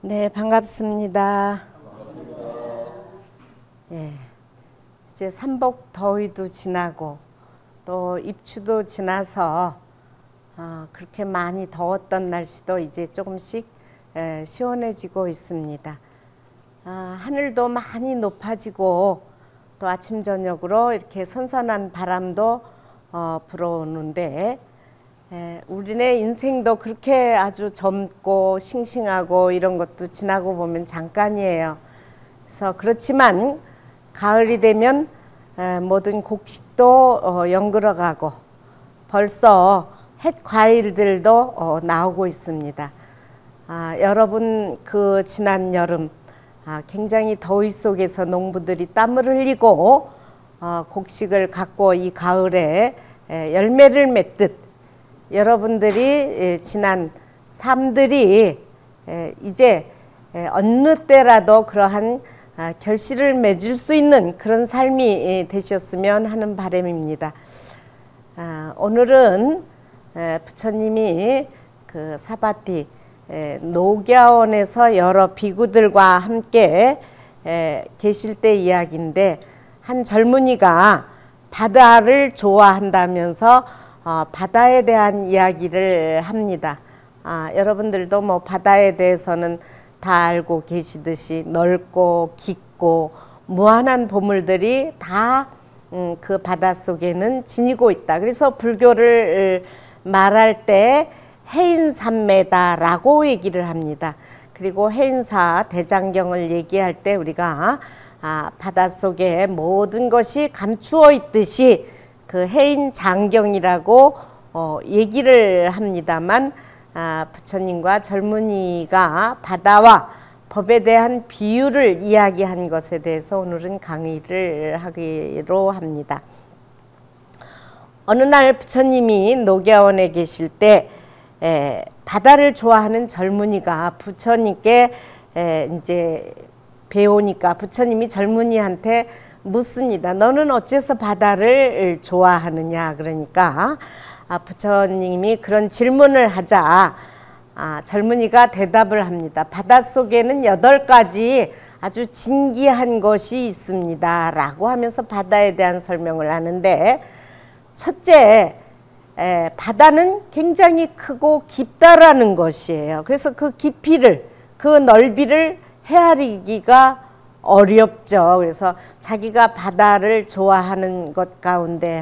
네, 반갑습니다. 예, 이제 삼복 더위도 지나고 또 입추도 지나서 그렇게 많이 더웠던 날씨도 이제 조금씩 시원해지고 있습니다. 하늘도 많이 높아지고 또 아침 저녁으로 이렇게 선선한 바람도 불어오는데 우리네 인생도 그렇게 아주 젊고 싱싱하고 이런 것도 지나고 보면 잠깐이에요. 그래서 그렇지만 가을이 되면 모든 곡식도 연그러가고 벌써 햇 과일들도 나오고 있습니다. 여러분 그 지난 여름 굉장히 더위 속에서 농부들이 땀을 흘리고 곡식을 갖고 이 가을에 열매를 맺듯 여러분들이 지난 삶들이 이제 어느 때라도 그러한 결실을 맺을 수 있는 그런 삶이 되셨으면 하는 바람입니다. 오늘은 부처님이 그 사바티 녹야원에서 여러 비구들과 함께 계실 때 이야기인데, 한 젊은이가 바다를 좋아한다면서 바다에 대한 이야기를 합니다. 여러분들도 뭐 바다에 대해서는 다 알고 계시듯이 넓고 깊고 무한한 보물들이 다 그 바다 속에는 지니고 있다. 그래서 불교를 말할 때 해인산매다라고 얘기를 합니다. 그리고 해인사 대장경을 얘기할 때 우리가 바닷속에 모든 것이 감추어 있듯이 그 해인장경이라고 얘기를 합니다만, 부처님과 젊은이가 바다와 법에 대한 비유를 이야기한 것에 대해서 오늘은 강의를 하기로 합니다. 어느 날 부처님이 녹야원에 계실 때 바다를 좋아하는 젊은이가 부처님께 이제 배우니까 부처님이 젊은이한테 묻습니다. 너는 어째서 바다를 좋아하느냐? 그러니까 부처님이 그런 질문을 하자 젊은이가 대답을 합니다. 바닷속에는 8가지 아주 진기한 것이 있습니다 라고 하면서 바다에 대한 설명을 하는데, 첫째, 바다는 굉장히 크고 깊다라는 것이에요. 그래서 그 깊이를, 그 넓이를 헤아리기가 어렵죠. 그래서 자기가 바다를 좋아하는 것 가운데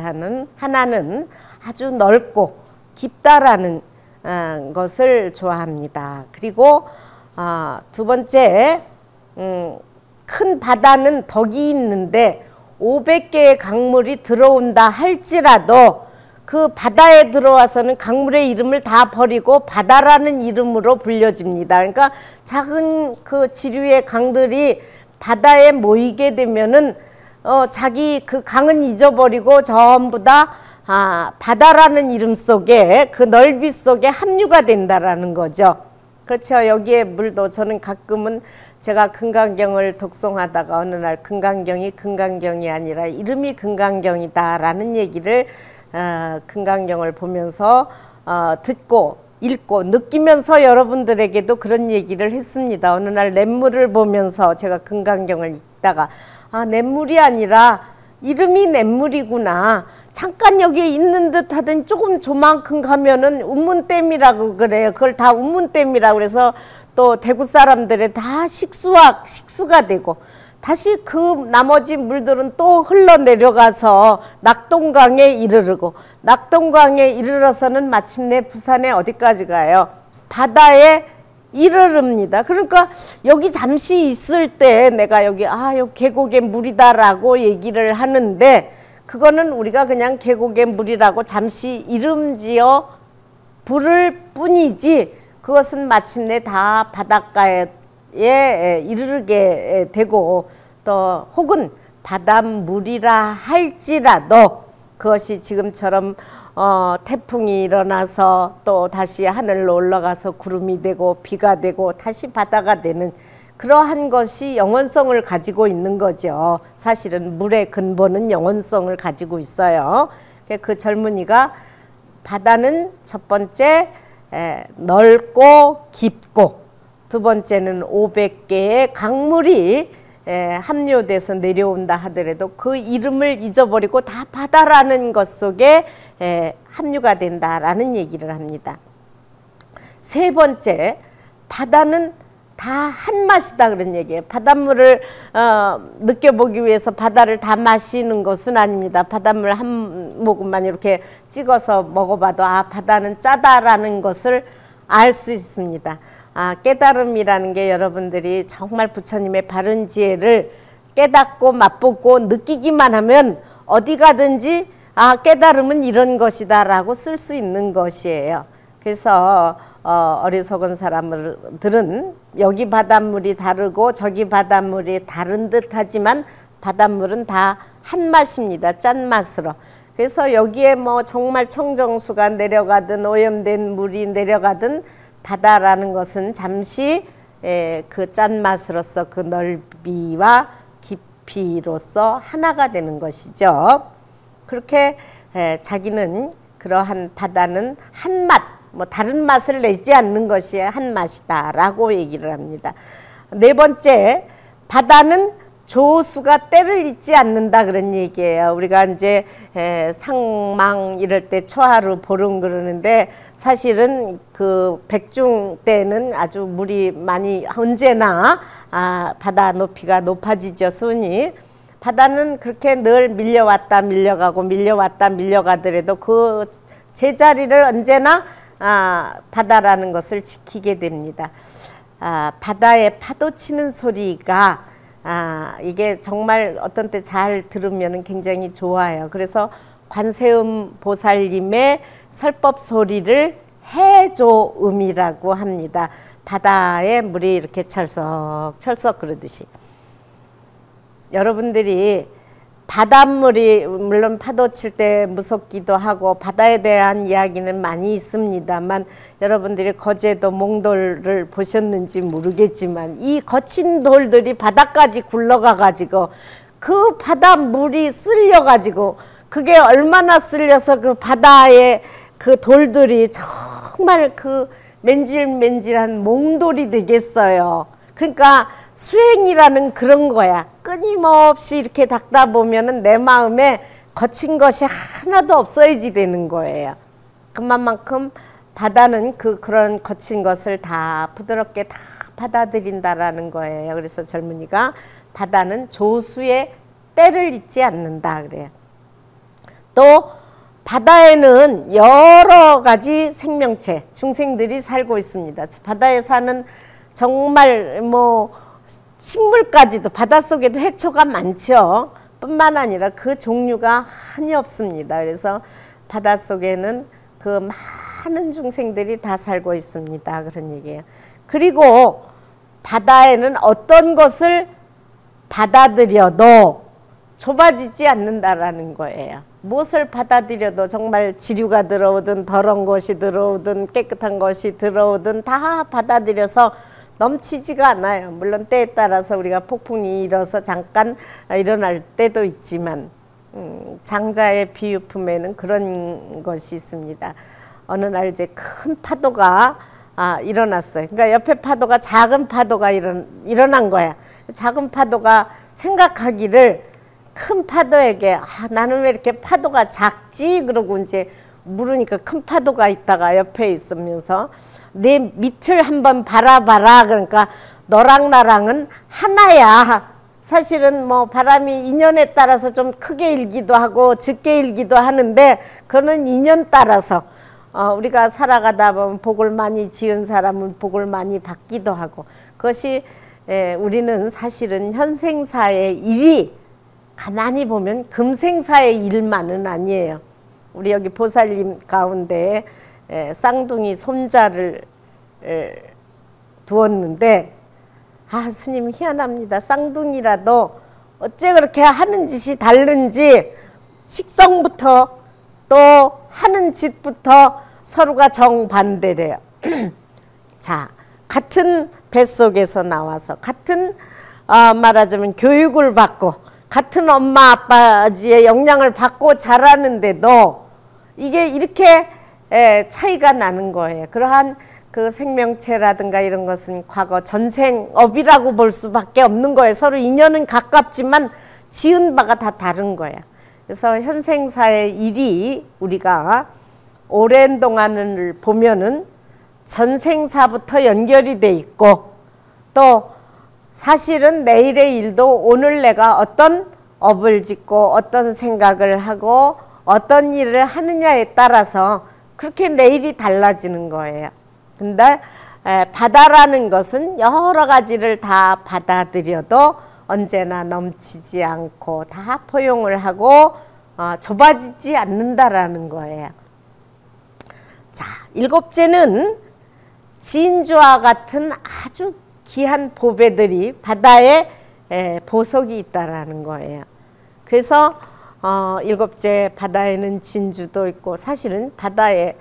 하나는 아주 넓고 깊다라는 것을 좋아합니다. 그리고 두 번째, 큰 바다는 덕이 있는데 500개의 강물이 들어온다 할지라도 그 바다에 들어와서는 강물의 이름을 다 버리고 바다라는 이름으로 불려집니다. 그러니까 작은 그 지류의 강들이 바다에 모이게 되면은 자기 그 강은 잊어버리고 전부 다 바다라는 이름 속에, 그 넓이 속에 합류가 된다라는 거죠. 그렇죠. 여기에 물도, 저는 가끔은 제가 금강경을 독송하다가 어느 날 금강경이 아니라 이름이 금강경이다라는 얘기를 금강경을 보면서 듣고 읽고 느끼면서 여러분들에게도 그런 얘기를 했습니다. 어느 날 냇물을 보면서 제가 금강경을 읽다가 냇물이 아니라 이름이 냇물이구나. 잠깐 여기에 있는 듯 하더니 조금 조만큼 가면은 운문댐이라고 그래요. 그걸 다 운문댐이라고 그래서 또 대구 사람들의 다 식수가 되고, 다시 그 나머지 물들은 또 흘러내려가서 낙동강에 이르르고, 낙동강에 이르러서는 마침내 부산에 어디까지 가요? 바다에 이르릅니다. 그러니까 여기 잠시 있을 때 내가 여기 계곡의 물이다라고 얘기를 하는데, 그거는 우리가 그냥 계곡의 물이라고 잠시 이름지어 부를 뿐이지, 그것은 마침내 다 바닷가에 이르게 되고, 또 혹은 바닷물이라 할지라도 그것이 지금처럼 태풍이 일어나서 또 다시 하늘로 올라가서 구름이 되고 비가 되고 다시 바다가 되는 그러한 것이 영원성을 가지고 있는 거죠. 사실은 물의 근본은 영원성을 가지고 있어요. 그 젊은이가 바다는 첫 번째 넓고 깊고 두 번째는 500개의 강물이 함유돼서 내려온다 하더라도 그 이름을 잊어버리고 다 바다라는 것 속에 함유가 된다라는 얘기를 합니다. 세 번째, 바다는 다 한 맛이다 그런 얘기예요. 바닷물을 느껴보기 위해서 바다를 다 마시는 것은 아닙니다. 바닷물 한 모금만 이렇게 찍어서 먹어봐도 아, 바다는 짜다라는 것을 알 수 있습니다. 깨달음이라는 게 여러분들이 정말 부처님의 바른 지혜를 깨닫고 맛보고 느끼기만 하면 어디 가든지 깨달음은 이런 것이다 라고 쓸 수 있는 것이에요. 그래서 어리석은 사람들은 여기 바닷물이 다르고 저기 바닷물이 다른 듯 하지만 바닷물은 다 한 맛입니다. 짠맛으로. 그래서 여기에 뭐 정말 청정수가 내려가든 오염된 물이 내려가든 바다라는 것은 잠시 그 짠맛으로서 그 넓이와 깊이로서 하나가 되는 것이죠. 그렇게 자기는 그러한 바다는 한 맛, 뭐 다른 맛을 내지 않는 것이 한 맛이다 라고 얘기를 합니다. 네 번째, 바다는 조수가 때를 잊지 않는다 그런 얘기예요. 우리가 이제 상망 이럴 때 초하루 보름 그러는데 사실은 그 백중 때는 아주 물이 많이 언제나 바다 높이가 높아지죠. 순이. 바다는 그렇게 늘 밀려왔다 밀려가고 밀려왔다 밀려가더라도 그 제자리를 언제나 바다라는 것을 지키게 됩니다. 바다에 파도 치는 소리가 이게 정말 어떤 때 잘 들으면 굉장히 좋아요. 그래서 관세음 보살님의 설법 소리를 해조음이라고 합니다. 바다에 물이 이렇게 철썩철썩 그러듯이. 여러분들이 바닷물이 물론 파도 칠 때 무섭기도 하고 바다에 대한 이야기는 많이 있습니다만 여러분들이 거제도 몽돌을 보셨는지 모르겠지만 이 거친 돌들이 바다까지 굴러가 가지고 그 바닷물이 쓸려 가지고 그게 얼마나 쓸려서 그 바다에 그 돌들이 정말 그 맨질맨질한 몽돌이 되겠어요. 그러니까 수행이라는 그런 거야. 끊임없이 이렇게 닦다 보면은 내 마음에 거친 것이 하나도 없어야지 되는 거예요. 그만큼 바다는 그런 거친 것을 다 부드럽게 다 받아들인다라는 거예요. 그래서 젊은이가 바다는 조수의 때를 잊지 않는다 그래요. 또 바다에는 여러 가지 생명체, 중생들이 살고 있습니다. 바다에 사는 정말 뭐 식물까지도 바닷속에도 해초가 많죠. 뿐만 아니라 그 종류가 한이 없습니다. 그래서 바닷속에는 그 많은 중생들이 다 살고 있습니다. 그런 얘기예요. 그리고 바다에는 어떤 것을 받아들여도 좁아지지 않는다라는 거예요. 무엇을 받아들여도 정말 지류가 들어오든 더러운 것이 들어오든 깨끗한 것이 들어오든 다 받아들여서 넘치지가 않아요. 물론 때에 따라서 우리가 폭풍이 일어서 잠깐 일어날 때도 있지만 장자의 비유품에는 그런 것이 있습니다. 어느 날 이제 큰 파도가 일어났어요. 그러니까 옆에 파도가 작은 파도가 일어난 거야. 작은 파도가 생각하기를 큰 파도에게 나는 왜 이렇게 파도가 작지? 그러고 이제 물으니까 큰 파도가 있다가 옆에 있으면서 내 밑을 한번 바라봐라. 그러니까 너랑 나랑은 하나야. 사실은 뭐 바람이 인연에 따라서 좀 크게 일기도 하고 적게 일기도 하는데 그거는 인연 따라서 우리가 살아가다 보면 복을 많이 지은 사람은 복을 많이 받기도 하고 그것이 우리는 사실은 현생사의 일이 가만히 보면 금생사의 일만은 아니에요. 우리 여기 보살님 가운데 쌍둥이 손자를 두었는데 스님 희한합니다. 쌍둥이라도 어째 그렇게 하는 짓이 다른지 식성부터 또 하는 짓부터 서로가 정반대래요. 자, 같은 뱃속에서 나와서 같은 말하자면 교육을 받고 같은 엄마 아빠의 영향을 받고 자라는데도 이게 이렇게 차이가 나는 거예요. 그러한 그 생명체라든가 이런 것은 과거 전생업이라고 볼 수밖에 없는 거예요. 서로 인연은 가깝지만 지은 바가 다 다른 거야. 그래서 현생사의 일이 우리가 오랜 동안을 보면은 전생사부터 연결이 돼 있고, 또 사실은 내일의 일도 오늘 내가 어떤 업을 짓고 어떤 생각을 하고 어떤 일을 하느냐에 따라서 그렇게 내일이 달라지는 거예요. 근데 바다라는 것은 여러 가지를 다 받아들여도 언제나 넘치지 않고 다 포용을 하고 좁아지지 않는다라는 거예요. 자, 일곱째는 진주와 같은 아주 귀한 보배들이 바다에 보석이 있다라는 거예요. 그래서 일곱째, 바다에는 진주도 있고, 사실은 바다에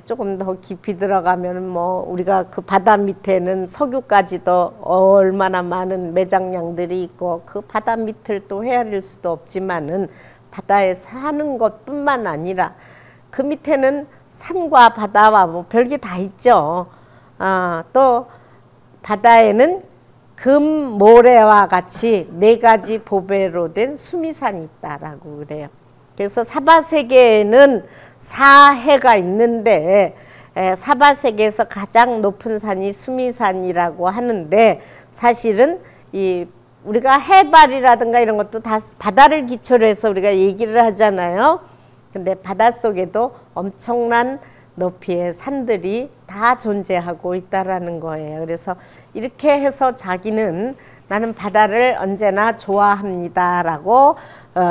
조금 더 깊이 들어가면 뭐 우리가 그 바다 밑에는 석유까지도 얼마나 많은 매장량들이 있고, 그 바다 밑을 또 헤아릴 수도 없지만은 바다에 사는 것뿐만 아니라 그 밑에는 산과 바다와 뭐 별게 다 있죠. 또 바다에는 금, 모래와 같이 4가지 보배로 된 수미산이 있다라고 그래요. 그래서 사바세계에는 4해가 있는데 사바세계에서 가장 높은 산이 수미산이라고 하는데, 사실은 이 우리가 해발이라든가 이런 것도 다 바다를 기초로 해서 우리가 얘기를 하잖아요. 근데 바닷속에도 엄청난 높이의 산들이 다 존재하고 있다라는 거예요. 그래서 이렇게 해서 자기는 나는 바다를 언제나 좋아합니다라고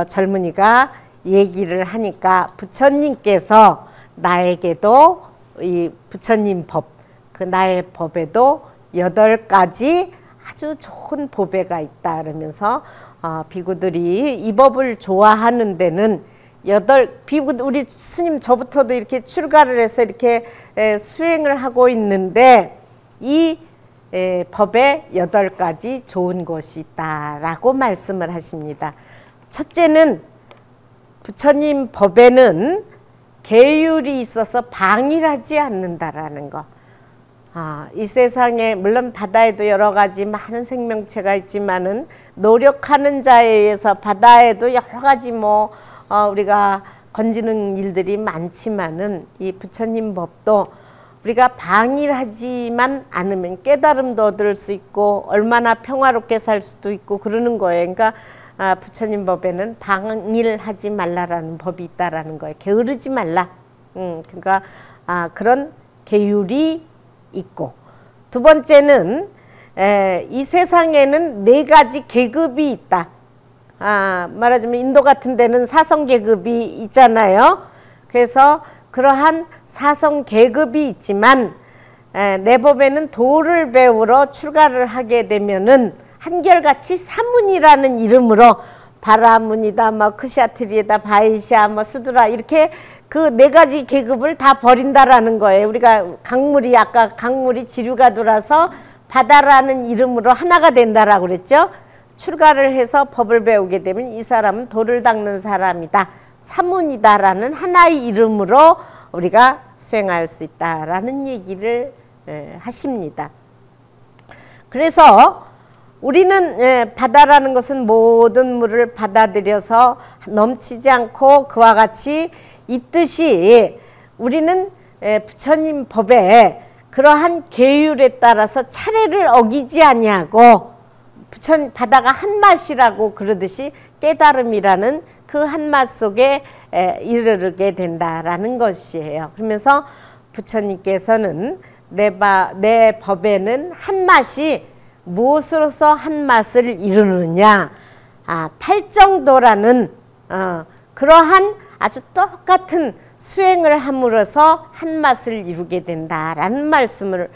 젊은이가 얘기를 하니까 부처님께서 나에게도 이 부처님 법, 그 나의 법에도 8가지 아주 좋은 보배가 있다 그러면서 비구들이 이 법을 좋아하는 데는 비구, 우리 스님 저부터도 이렇게 출가를 해서 이렇게 수행을 하고 있는데 이 법에 8가지 좋은 것이 있다라고 말씀을 하십니다. 첫째는 부처님 법에는 계율이 있어서 방일하지 않는다라는 거. 이 세상에 물론 바다에도 여러 가지 많은 생명체가 있지만은 노력하는 자에 의해서 바다에도 여러 가지 우리가 건지는 일들이 많지만은 이 부처님 법도 우리가 방일하지만 않으면 깨달음도 얻을 수 있고 얼마나 평화롭게 살 수도 있고 그러는 거예요. 그러니까 부처님 법에는 방일하지 말라라는 법이 있다라는 거예요. 게으르지 말라. 그러니까 그런 계율이 있고, 두 번째는 이 세상에는 4가지 계급이 있다. 말하자면 인도 같은 데는 사성 계급이 있잖아요. 그래서 그러한 사성 계급이 있지만 내 법에는 도를 배우러 출가를 하게 되면은 한결같이 사문이라는 이름으로 바라문이다, 크샤트리에다, 바이샤, 수드라 이렇게 그 4가지 계급을 다 버린다라는 거예요. 우리가 아까 강물이 지류가 돌아서 바다라는 이름으로 하나가 된다라고 그랬죠. 출가를 해서 법을 배우게 되면 이 사람은 도를 닦는 사람이다, 사문이다라는 하나의 이름으로 우리가 수행할 수 있다라는 얘기를 하십니다. 그래서 우리는 바다라는 것은 모든 물을 받아들여서 넘치지 않고 그와 같이 있듯이 우리는 부처님 법에 그러한 계율에 따라서 차례를 어기지 아니하고 바다가 한맛이라고 그러듯이 깨달음이라는 그 한맛 속에 이르게 된다라는 것이에요. 그러면서 부처님께서는 내 법에는 한맛이 무엇으로서 한맛을 이루느냐, 팔정도라는 그러한 아주 똑같은 수행을 함으로써 한맛을 이루게 된다라는 말씀을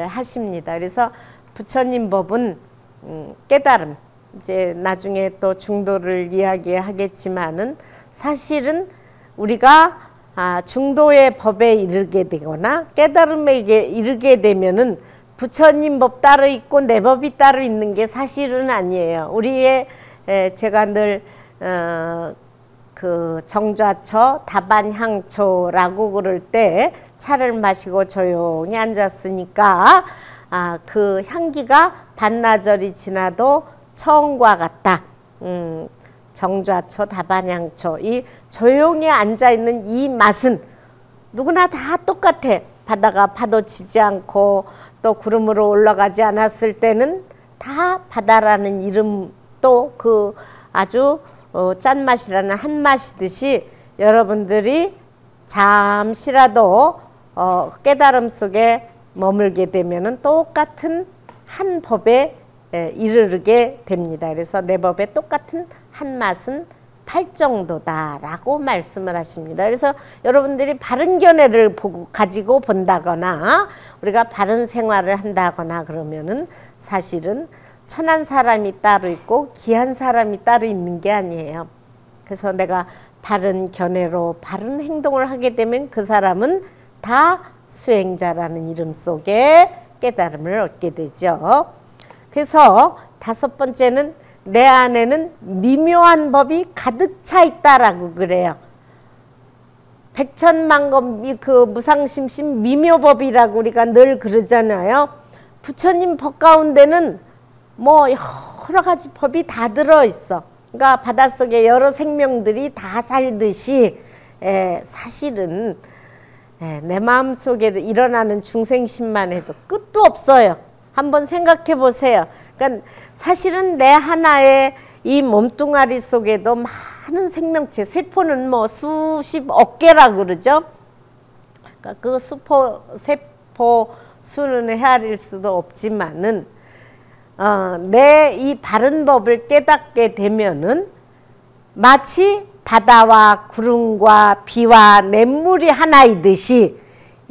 하십니다. 그래서 부처님 법은 깨달음, 이제 나중에 또 중도를 이야기하겠지만은 사실은 우리가 중도의 법에 이르게 되거나 깨달음에 이르게 되면은 부처님 법 따로 있고 내 법이 따로 있는 게 사실은 아니에요. 우리의 제가 늘 그 정좌처 다반향초라고 그럴 때 차를 마시고 조용히 앉았으니까 그 향기가 반나절이 지나도 처음과 같다. 정좌초, 다반향초, 이 조용히 앉아있는 이 맛은 누구나 다 똑같아. 바다가 파도 치지 않고 또 구름으로 올라가지 않았을 때는 다 바다라는 이름, 또 그 아주 짠맛이라는 한맛이듯이 여러분들이 잠시라도 깨달음 속에 머물게 되면은 똑같은 한 법에 이르게 됩니다. 그래서 내 법에 똑같은 한 맛은 팔정도다라고 말씀을 하십니다. 그래서 여러분들이 바른 견해를 가지고 본다거나 우리가 바른 생활을 한다거나 그러면은 사실은 천한 사람이 따로 있고 귀한 사람이 따로 있는 게 아니에요. 그래서 내가 바른 견해로 바른 행동을 하게 되면 그 사람은 다 수행자라는 이름 속에 깨달음을 얻게 되죠. 그래서 다섯 번째는 내 안에는 미묘한 법이 가득 차 있다라고 그래요. 백천만검 그 무상심심 미묘법이라고 우리가 늘 그러잖아요. 부처님 법 가운데는 뭐 여러 가지 법이 다 들어있어. 그러니까 바닷속에 여러 생명들이 다 살듯이 사실은 내 마음속에 일어나는 중생심만 해도 끝도 없어요. 한번 생각해 보세요. 그러니까 사실은 내 하나의 이 몸뚱아리 속에도 많은 생명체, 세포는 뭐 수십억 개라 그러죠. 그러니까 그 세포 수는 헤아릴 수도 없지만은 내 이 바른 법을 깨닫게 되면은 마치 바다와 구름과 비와 냇물이 하나이듯이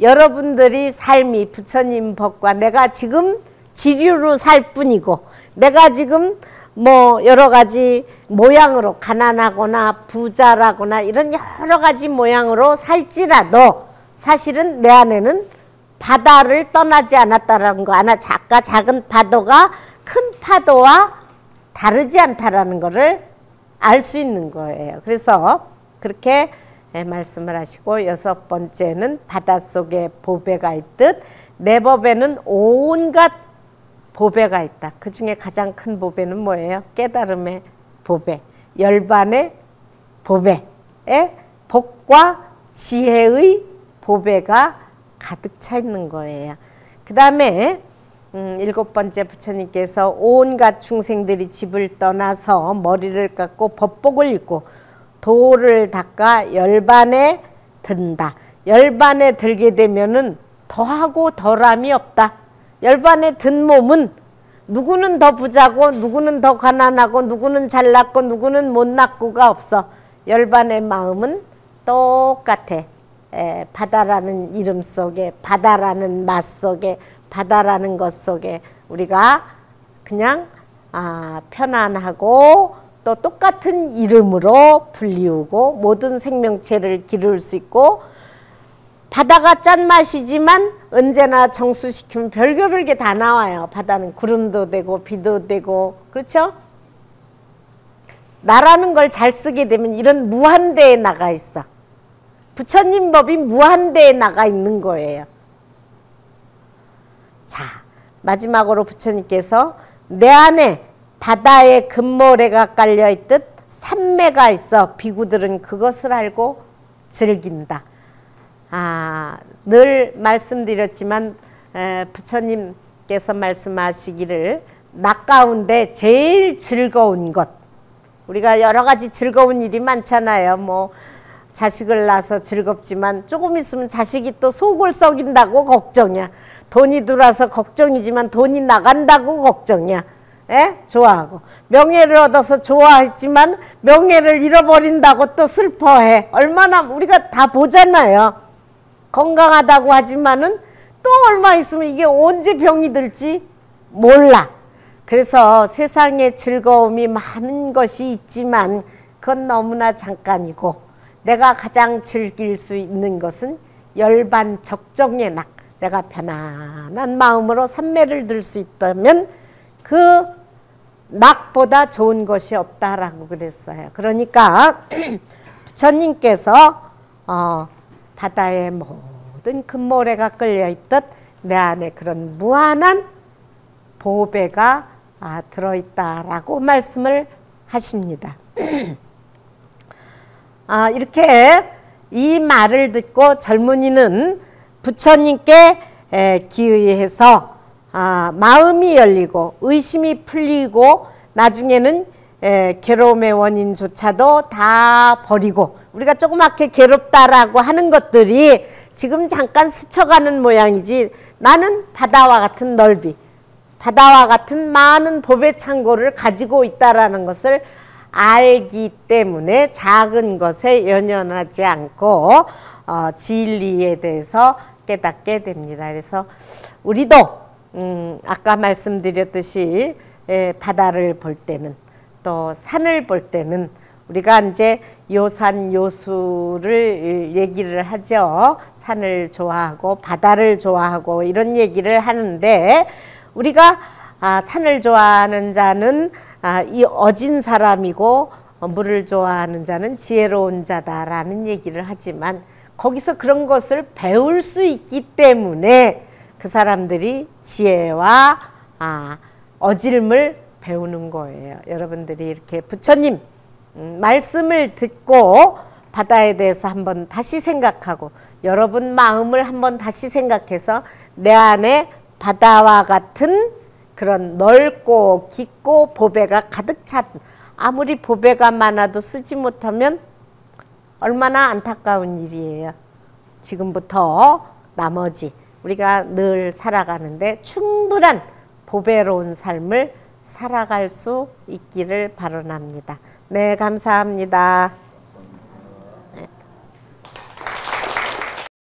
여러분들이 삶이 부처님 법과 내가 지금 지류로 살 뿐이고 내가 지금 뭐 여러 가지 모양으로 가난하거나 부자라거나 이런 여러 가지 모양으로 살지라도 사실은 내 안에는 바다를 떠나지 않았다라는 거, 아까 작은 파도가 큰 파도와 다르지 않다라는 것을 알 수 있는 거예요. 그래서 그렇게 말씀을 하시고 여섯 번째는 바닷속에 보배가 있듯 내 법에는 온갖 보배가 있다. 그 중에 가장 큰 보배는 뭐예요? 깨달음의 보배, 열반의 보배, 복과 지혜의 보배가 가득 차 있는 거예요. 그 다음에 일곱 번째 부처님께서 온갖 중생들이 집을 떠나서 머리를 깎고 법복을 입고 도를 닦아 열반에 든다. 열반에 들게 되면은 더하고 덜함이 없다. 열반에 든 몸은 누구는 더 부자고 누구는 더 가난하고 누구는 잘났고 누구는 못났고가 없어. 열반의 마음은 똑같아. 바다라는 이름 속에, 바다라는 맛 속에, 바다라는 것 속에 우리가 그냥 편안하고 또 똑같은 이름으로 불리우고 모든 생명체를 기를 수 있고 바다가 짠맛이지만 언제나 정수시키면 별별 게 다 나와요. 바다는 구름도 되고 비도 되고 그렇죠? 나라는 걸 잘 쓰게 되면 이런 무한대에 나가 있어. 부처님 법이 무한대에 나가 있는 거예요. 자, 마지막으로 부처님께서 내 안에 바다에 금모래가 깔려있듯 삼매가 있어 비구들은 그것을 알고 즐긴다. 늘 말씀드렸지만 부처님께서 말씀하시기를 낮 가운데 제일 즐거운 것, 우리가 여러 가지 즐거운 일이 많잖아요. 뭐 자식을 낳아서 즐겁지만 조금 있으면 자식이 또 속을 썩인다고 걱정이야. 돈이 들어와서 걱정이지만 돈이 나간다고 걱정이야. 좋아하고 명예를 얻어서 좋아했지만 명예를 잃어버린다고 또 슬퍼해. 얼마나 우리가 다 보잖아요. 건강하다고 하지만은 또 얼마 있으면 이게 언제 병이 들지 몰라. 그래서 세상에 즐거움이 많은 것이 있지만 그건 너무나 잠깐이고 내가 가장 즐길 수 있는 것은 열반 적정의 낙. 내가 편안한 마음으로 삼매를 들 수 있다면 그 낙보다 좋은 것이 없다라고 그랬어요. 그러니까 부처님께서 바다의 모든 금모래가 끌려있듯 내 안에 그런 무한한 보배가 들어있다라고 말씀을 하십니다. 이렇게 이 말을 듣고 젊은이는 부처님께 기의해서 마음이 열리고 의심이 풀리고 나중에는 괴로움의 원인조차도 다 버리고 우리가 조그맣게 괴롭다라고 하는 것들이 지금 잠깐 스쳐가는 모양이지 나는 바다와 같은 넓이, 바다와 같은 많은 보배 창고를 가지고 있다라는 것을 알기 때문에 작은 것에 연연하지 않고 진리에 대해서 깨닫게 됩니다. 그래서 우리도 아까 말씀드렸듯이 바다를 볼 때는 또 산을 볼 때는 우리가 이제 요산 요수를 얘기를 하죠. 산을 좋아하고 바다를 좋아하고 이런 얘기를 하는데 우리가 산을 좋아하는 자는 이 어진 사람이고 물을 좋아하는 자는 지혜로운 자다라는 얘기를 하지만 거기서 그런 것을 배울 수 있기 때문에 그 사람들이 지혜와 어질물 배우는 거예요. 여러분들이 이렇게 부처님 말씀을 듣고 바다에 대해서 한번 다시 생각하고 여러분 마음을 한번 다시 생각해서 내 안에 바다와 같은 그런 넓고 깊고 보배가 가득 찬 아무리 보배가 많아도 쓰지 못하면 얼마나 안타까운 일이에요. 지금부터 나머지 우리가 늘 살아가는데 충분한 보배로운 삶을 살아갈 수 있기를 바라옵니다. 네, 감사합니다.